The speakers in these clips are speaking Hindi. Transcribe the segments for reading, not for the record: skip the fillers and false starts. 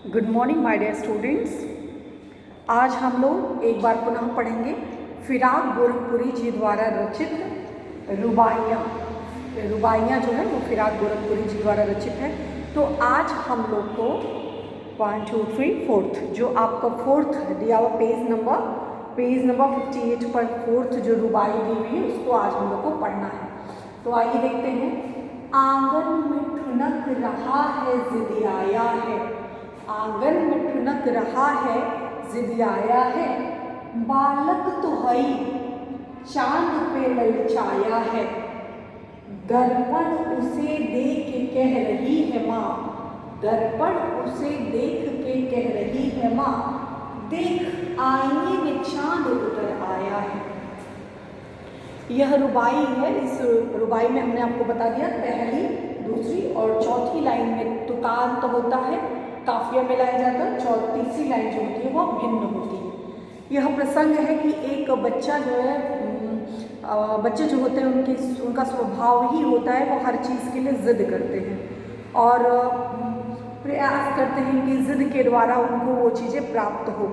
Good morning my dear students. आज हम लोग एक बार पुनः पढ़ेंगे फिराक गोरखपुरी जी द्वारा रचित रुबाइयाँ जो है वो फिराक गोरखपुरी जी द्वारा रचित है। तो आज हम लोग को 1 2 3 4th जो आपका फोर्थ दिया हुआ पेज नंबर 58 पर फोर्थ जो रुबाई दी हुई है उसको आज हम लोग को पढ़ना है। तो आइए देखते हैं। आंगन में ठुनक रहा है जिद आया है, आंगन में ठुनक रहा है जिद आया है, बालक तो हई चांद पे ललचाया है, दर्पण उसे देख के कह रही है माँ, दर्पण उसे देख के कह रही है माँ, देख आईने में चांद उतर आया है। यह रुबाई है। इस रुबाई में हमने आपको बता दिया पहली, दूसरी और चौथी लाइन में तुकांत होता है, काफिया मिलाया जाता है, तीसरी लाइन जो होती है वो भिन्न होती है। यह प्रसंग है कि एक बच्चा जो है, बच्चे जो होते हैं उनका स्वभाव ही होता है वो हर चीज़ के लिए ज़िद करते हैं और प्रयास करते हैं कि ज़िद के द्वारा उनको वो चीज़ें प्राप्त हो।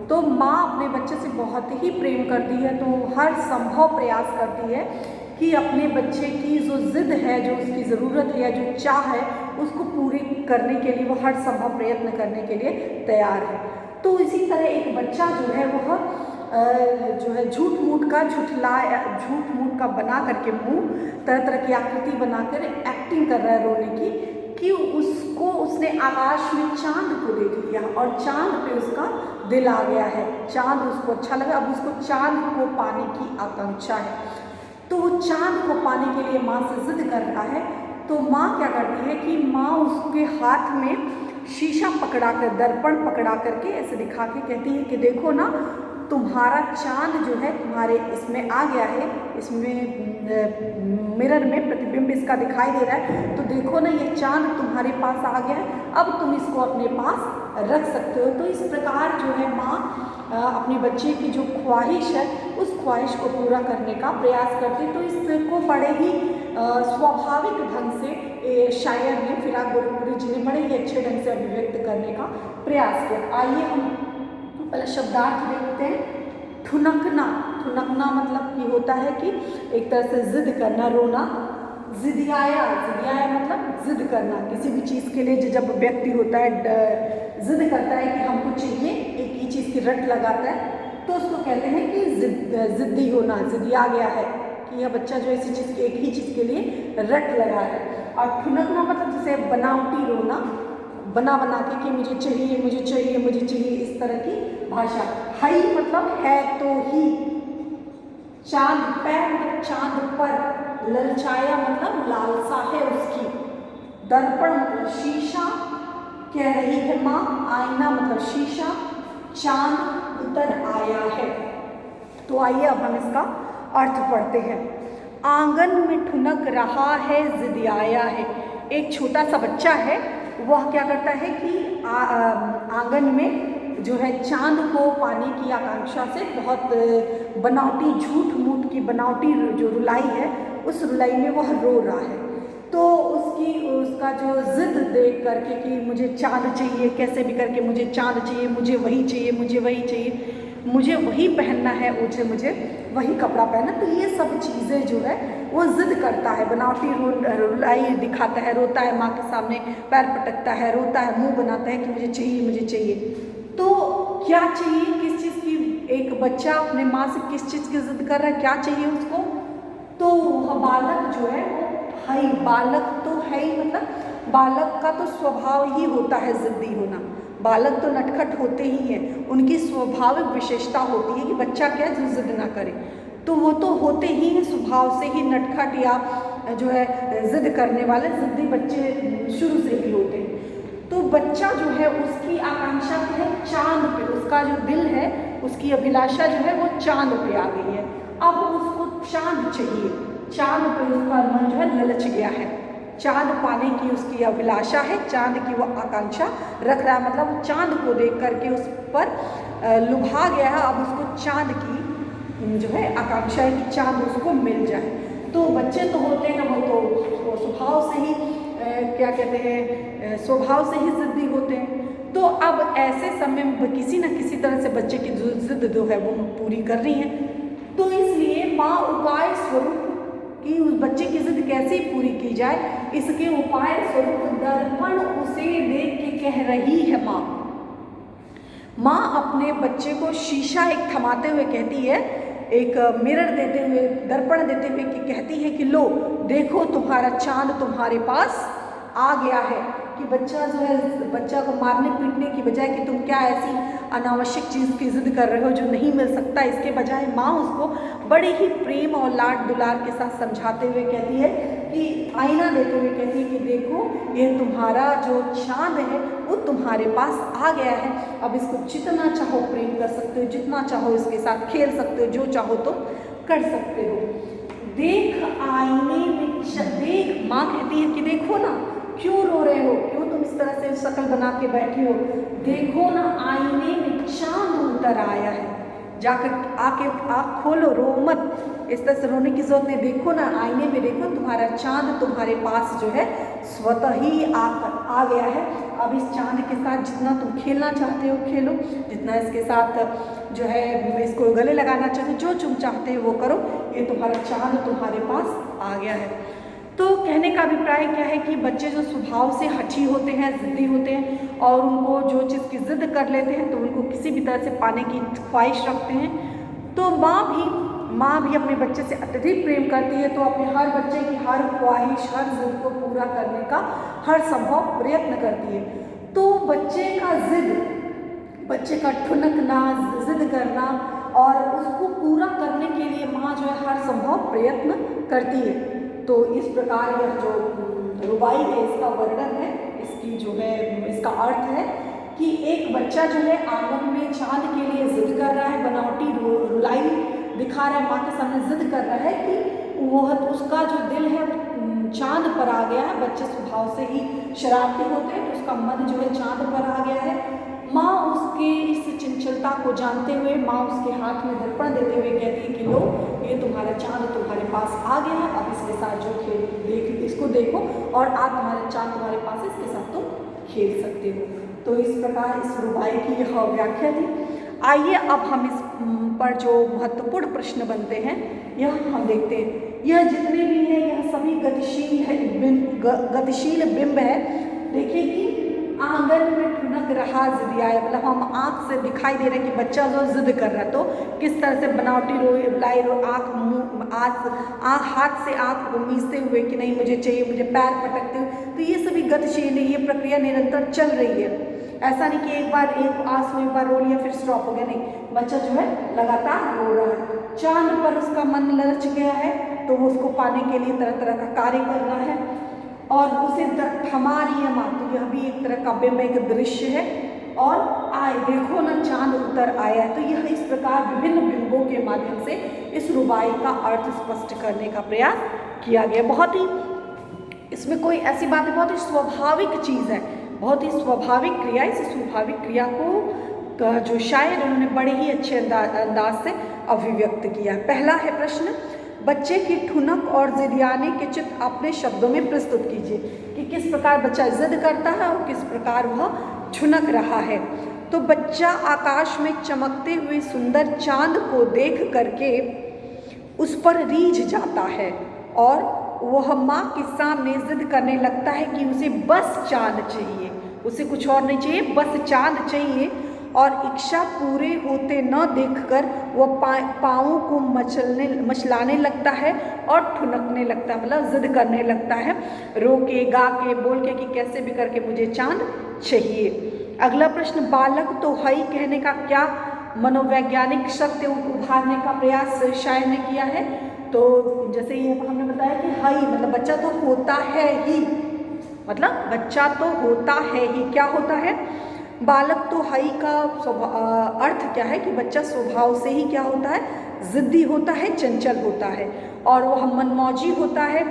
तो माँ अपने बच्चे से बहुत ही प्रेम करती है, तो हर संभव प्रयास करती है कि अपने बच्चे की जो ज़िद है, जो उसकी ज़रूरत है या जो चाह है उसको पूरी करने के लिए वो हर संभव प्रयत्न करने के लिए तैयार है। तो इसी तरह एक बच्चा जो है वह जो है झूठ मूठ का बना करके मुँह तरह तरह की आकृति बनाकर एक्टिंग कर रहा है रोने की, कि उसने आकाश में चांद को देख लिया और चांद पे उसका दिल आ गया है, चांद उसको अच्छा लगा, अब उसको चांद को पाने की आकांक्षा है। तो वो चांद को पाने के लिए माँ से जिद कर रहा है। तो माँ क्या करती है कि माँ उसके हाथ में शीशा पकड़ा कर, दर्पण पकड़ा करके ऐसे दिखा के कहती है कि देखो ना, तुम्हारा चांद जो है तुम्हारे इसमें आ गया है, इसमें मिरर में प्रतिबिंब इसका दिखाई दे रहा है, तो देखो ना ये चांद तुम्हारे पास आ गया है, अब तुम इसको अपने पास रख सकते हो। तो इस प्रकार जो है माँ अपने बच्चे की जो ख्वाहिश है उस ख्वाहिश को पूरा करने का प्रयास करती। तो इसको बड़े ही स्वाभाविक ढंग से शायर ने, फिराक गोरखपुरी जी ने बड़े ही अच्छे ढंग से अभिव्यक्त करने का प्रयास किया। आइए हम पहले शब्दार्थ देखते हैं। ठुनकना, ठुनकना मतलब कि होता है कि एक तरह से जिद करना, रोना। जिदियाया मतलब जिद करना, किसी भी चीज़ के लिए जब व्यक्ति होता है जिद करता है कि हमको चाहिए, एक ही चीज़ की रट लगाता है, तो उसको कहते हैं कि जिद्दी होना, जिदिया गया है, कि यह बच्चा जो इसी चीज़ की, एक ही चीज़ के लिए रट लगा है। और ठुनकना मतलब जैसे बनावटी रोना, बना के कि मुझे चाहिए मुझे चाहिए मुझे चाहिए, इस तरह की भाषा। हई मतलब है तो ही, चांद पे मतलब चांद पर, ललचाया मतलब लालसा है उसकी, दर्पण मतलब शीशा, कह रही है माँ, आईना मतलब शीशा, चांद उतर आया है। तो आइए अब हम इसका अर्थ पढ़ते हैं। आंगन में ठुनक रहा है जिद आया है। एक छोटा सा बच्चा है, वह क्या करता है कि आंगन में जो है चांद को पाने की आकांक्षा से बहुत बनावटी, झूठ मूठ की बनावटी जो रुलाई है, उस रुलाई में वह रो रहा है। तो उसका जो जिद देख करके कि मुझे चांद चाहिए, कैसे भी करके मुझे चांद चाहिए, मुझे वही चाहिए, मुझे वही चाहिए, मुझे वही पहनना है, मुझे वही कपड़ा पहनना। तो ये सब चीज़ें जो है वो जिद करता है, बनावटी रुलाई दिखाता है, रोता है माँ के सामने, पैर पटकता है, रोता है, मुंह बनाता है कि मुझे चाहिए मुझे चाहिए। तो क्या चाहिए, किस चीज़ की, एक बच्चा अपने माँ से किस चीज़ की जिद कर रहा है, क्या चाहिए उसको? तो वह बालक जो है वो है, बालक तो है ही, मतलब बालक का तो स्वभाव ही होता है जिद्दी होना। बालक तो नटखट होते ही हैं, उनकी स्वाभाविक विशेषता होती है कि बच्चा क्या जो जिद ना करे, तो वो तो होते ही हैं स्वभाव से ही नटखट, या जो है जिद करने वाले जिद्दी बच्चे शुरू से ही होते हैं। तो बच्चा जो है उसकी आकांक्षा है चांद पे, उसका जो दिल है, उसकी अभिलाषा जो है वो चांद पे आ गई है। अब उसको चांद चाहिए, चांद पे उसका मन जो है ललच गया है, चांद पाने की उसकी अभिलाषा है, चांद की वो आकांक्षा रख रहा है, मतलब चांद को देख करके उस पर लुभा गया है। अब उसको चांद की जो है आकांक्षा है कि चांद उसको मिल जाए। तो बच्चे तो होते हैं वो तो स्वभाव से ही क्या कहते हैं, स्वभाव से ही जिद्दी होते हैं। तो अब ऐसे समय में किसी न किसी तरह से बच्चे की जो जिद जो है वो पूरी कर रही हैं। तो इसलिए माँ उपाय स्वरूप कि उस बच्चे की जिद कैसे पूरी की जाए, इसके उपाय स्वरूप दर्पण उसे देख के कह रही है माँ। माँ अपने बच्चे को शीशा एक थमाते हुए कहती है, एक मिरर देते हुए, दर्पण देते हुए कि कहती है कि लो देखो तुम्हारा चांद तुम्हारे पास आ गया है। कि बच्चा जो है, बच्चा को मारने पीटने की बजाय कि तुम क्या ऐसी अनावश्यक चीज़ की जिद कर रहे हो जो नहीं मिल सकता, इसके बजाय माँ उसको बड़े ही प्रेम और लाड दुलार के साथ समझाते हुए कहती है कि आईना देते हुए कहती है कि देखो ये तुम्हारा जो चांद है वो तुम्हारे पास आ गया है। अब इसको जितना चाहो प्रेम कर सकते हो, जितना चाहो इसके साथ खेल सकते हो, जो चाहो तुम कर सकते हो। देख आईने में देख, माँ कहती है कि देखो ना, क्यों रो रहे हो, क्यों तुम इस तरह से शक्ल बना के बैठे हो, देखो ना आईने में चांद उतर आया है, जाकर आके आँख खोलो, रो मत, इस तरह से रोने की जरूरत नहीं। देखो ना आईने में, देखो तुम्हारा चांद तुम्हारे पास जो है स्वतः ही आकर आ गया है। अब इस चांद के साथ जितना तुम खेलना चाहते हो खेलो, जितना इसके साथ जो है इसको गले लगाना चाहते हो, जो तुम चाहते हो वो करो, ये तुम्हारा चांद तुम्हारे पास आ गया है। तो कहने का अभिप्राय क्या है कि बच्चे जो स्वभाव से हठी होते हैं, ज़िद्दी होते हैं और उनको जो चीज़ की ज़िद कर लेते हैं तो उनको किसी भी तरह से पाने की ख्वाहिश रखते हैं, तो माँ भी अपने बच्चे से अत्यधिक प्रेम करती है, तो अपने हर बच्चे की हर ख्वाहिश, हर ज़िद को पूरा करने का हर संभव प्रयत्न करती है। तो बच्चे का ठुनकना, ज़िद करना और उसको पूरा करने के लिए माँ जो है हर संभव प्रयत्न करती है। तो इस प्रकार यह जो रुबाई है इसका वर्णन है, इसकी जो है इसका अर्थ है कि एक बच्चा जो है आंगन में चांद के लिए जिद कर रहा है, बनावटी रुलाई दिखा रहा है, माँ के सामने जिद कर रहा है कि वह उसका जो दिल है चांद पर आ गया है। बच्चे स्वभाव से ही शरारती होते हैं, तो उसका मन जो है चांद पर आ गया है। माँ उसके इस चंचलता को जानते हुए माँ उसके हाथ में दर्पण देते हुए कहती है कि लो ये तुम्हारा चांद तुम्हारे पास आ गया है, अब इसके साथ जो खेल इसको देखो और आज तुम्हारा चांद तुम्हारे पास है, इसके साथ तुम खेल सकते हो। तो इस प्रकार इस रुबाई की यह व्याख्या थी। आइए अब हम इस पर जो महत्वपूर्ण प्रश्न बनते हैं यह हम देखते हैं। यह जितने भी हैं यह सभी गतिशील बिंब है। देखिए कि आंगन में ठुनक रहा जिदियाए, मतलब हम आँख से दिखाई दे रहे हैं कि बच्चा जो जिद कर रहा है, तो किस तरह से बनावटी लाई हाथ से आँख को मीचते हुए कि नहीं मुझे चाहिए, मुझे पैर पटकते हुए, तो ये सभी गतिशील है, ये प्रक्रिया निरंतर चल रही है। ऐसा नहीं कि एक बार एक आंसू एक बार रो लिया फिर स्टॉप हो गया, नहीं, बच्चा जो है लगातार रो रहा है। चांद पर उसका मन ललच गया है तो वो उसको पाने के लिए तरह तरह का कार्य कर रहा है और उसे थमा रही है माँ। तो यह भी एक तरह का बिंब, एक दृश्य है। और आए देखो ना चांद उतर आया है। तो यह इस प्रकार विभिन्न बिंबों के माध्यम से इस रुबाई का अर्थ स्पष्ट करने का प्रयास किया गया। बहुत ही इसमें कोई ऐसी बात है, बहुत ही स्वाभाविक चीज़ है, बहुत ही स्वाभाविक क्रिया। इस स्वाभाविक क्रिया को जो शायर उन्होंने बड़े ही अच्छे अंदाज से अभिव्यक्त किया है। पहला है प्रश्न, बच्चे की ठुनक और जिदियाने के चित्र अपने शब्दों में प्रस्तुत कीजिए कि किस प्रकार बच्चा जिद करता है और किस प्रकार वह ठुनक रहा है। तो बच्चा आकाश में चमकते हुए सुंदर चांद को देख करके उस पर रीझ जाता है और वह माँ के सामने जिद करने लगता है कि उसे बस चांद चाहिए, उसे कुछ और नहीं चाहिए, बस चांद चाहिए। और इच्छा पूरे होते न देखकर वह पाँवों को मचलाने लगता है और ठुनकने लगता है, मतलब जिद करने लगता है, रो के गा के बोल के कि कैसे भी करके मुझे चांद चाहिए। अगला प्रश्न, बालक तो हई कहने का क्या मनोवैज्ञानिक सत्य उभारने का प्रयास शायर ने किया है। तो जैसे ये हमने बताया कि हई मतलब बच्चा तो होता है ही, मतलब बच्चा तो होता है ही, क्या होता है, बालक तो हई का अर्थ क्या है कि बच्चा स्वभाव से ही क्या होता है, जिद्दी होता है, चंचल होता है और वह मनमौजी होता है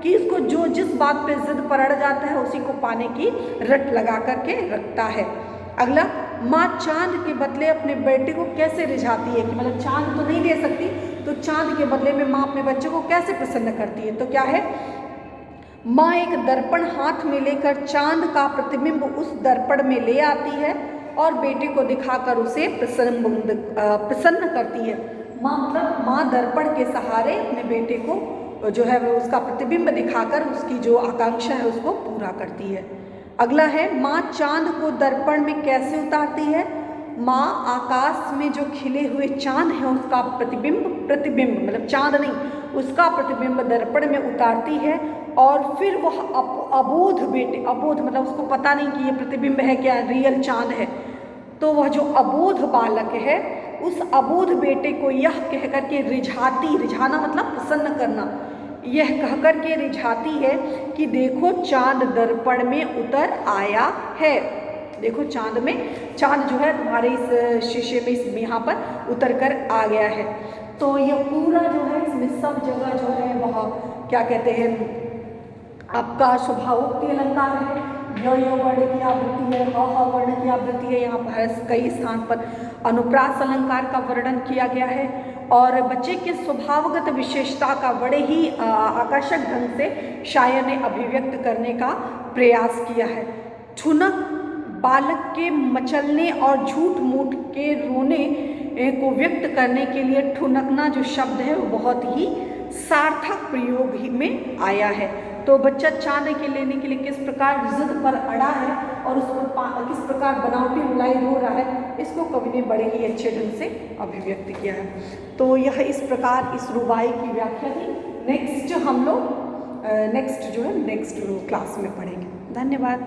कि इसको जो जिस बात पे जिद पर अड़ जाता है उसी को पाने की रट लगा करके रखता है। अगला, माँ चांद के बदले अपने बेटे को कैसे रिझाती है, कि मतलब चांद तो नहीं दे सकती तो चांद के बदले में माँ अपने बच्चे को कैसे प्रसन्न करती है। तो क्या है, माँ एक दर्पण हाथ में लेकर चांद का प्रतिबिंब उस दर्पण में ले आती है और बेटे को दिखाकर उसे प्रसन्न करती है। माँ मतलब माँ दर्पण के सहारे अपने बेटे को जो है वो उसका प्रतिबिंब दिखाकर उसकी जो आकांक्षा है उसको पूरा करती है। अगला है माँ चांद को दर्पण में कैसे उतारती है। माँ आकाश में जो खिले हुए चांद है उसका प्रतिबिंब मतलब चांद नहीं, उसका प्रतिबिंब दर्पण में उतारती है और फिर वह अबोध मतलब उसको पता नहीं कि ये प्रतिबिंब है क्या रियल चांद है, तो वह जो अबोध बालक है उस अबोध बेटे को यह कहकर के रिझाना मतलब प्रसन्न करना, यह कहकर के रिझाती है कि देखो चांद दर्पण में उतर आया है। देखो चांद जो है तुम्हारे इस शीशे में इस यहाँ पर उतर कर आ गया है। तो यह पूरा जो है इसमें सब जगह जो है वह क्या कहते हैं आपका स्वभावोक्ति अलंकार है। य वर्ण की आवृत्ति है, ह वर्ण की आवृत्ति है। यहाँ पर कई स्थान पर अनुप्रास अलंकार का वर्णन किया गया है और बच्चे के स्वभावगत विशेषता का बड़े ही आकर्षक ढंग से शायर ने अभिव्यक्त करने का प्रयास किया है। ठुनक बालक के मचलने और झूठ मूठ के रोने को व्यक्त करने के लिए ठुनकना जो शब्द है वो बहुत ही सार्थक प्रयोग ही में आया है। तो बच्चा चांद के लेने के लिए किस प्रकार जिद पर अड़ा है और उस पर किस प्रकार बनावटी रुलाई रो रहा है, इसको कवि ने बड़े ही अच्छे ढंग से अभिव्यक्त किया है। तो यह इस प्रकार इस रुबाई की व्याख्या थी। नेक्स्ट हम लोग नेक्स्ट क्लास में पढ़ेंगे। धन्यवाद।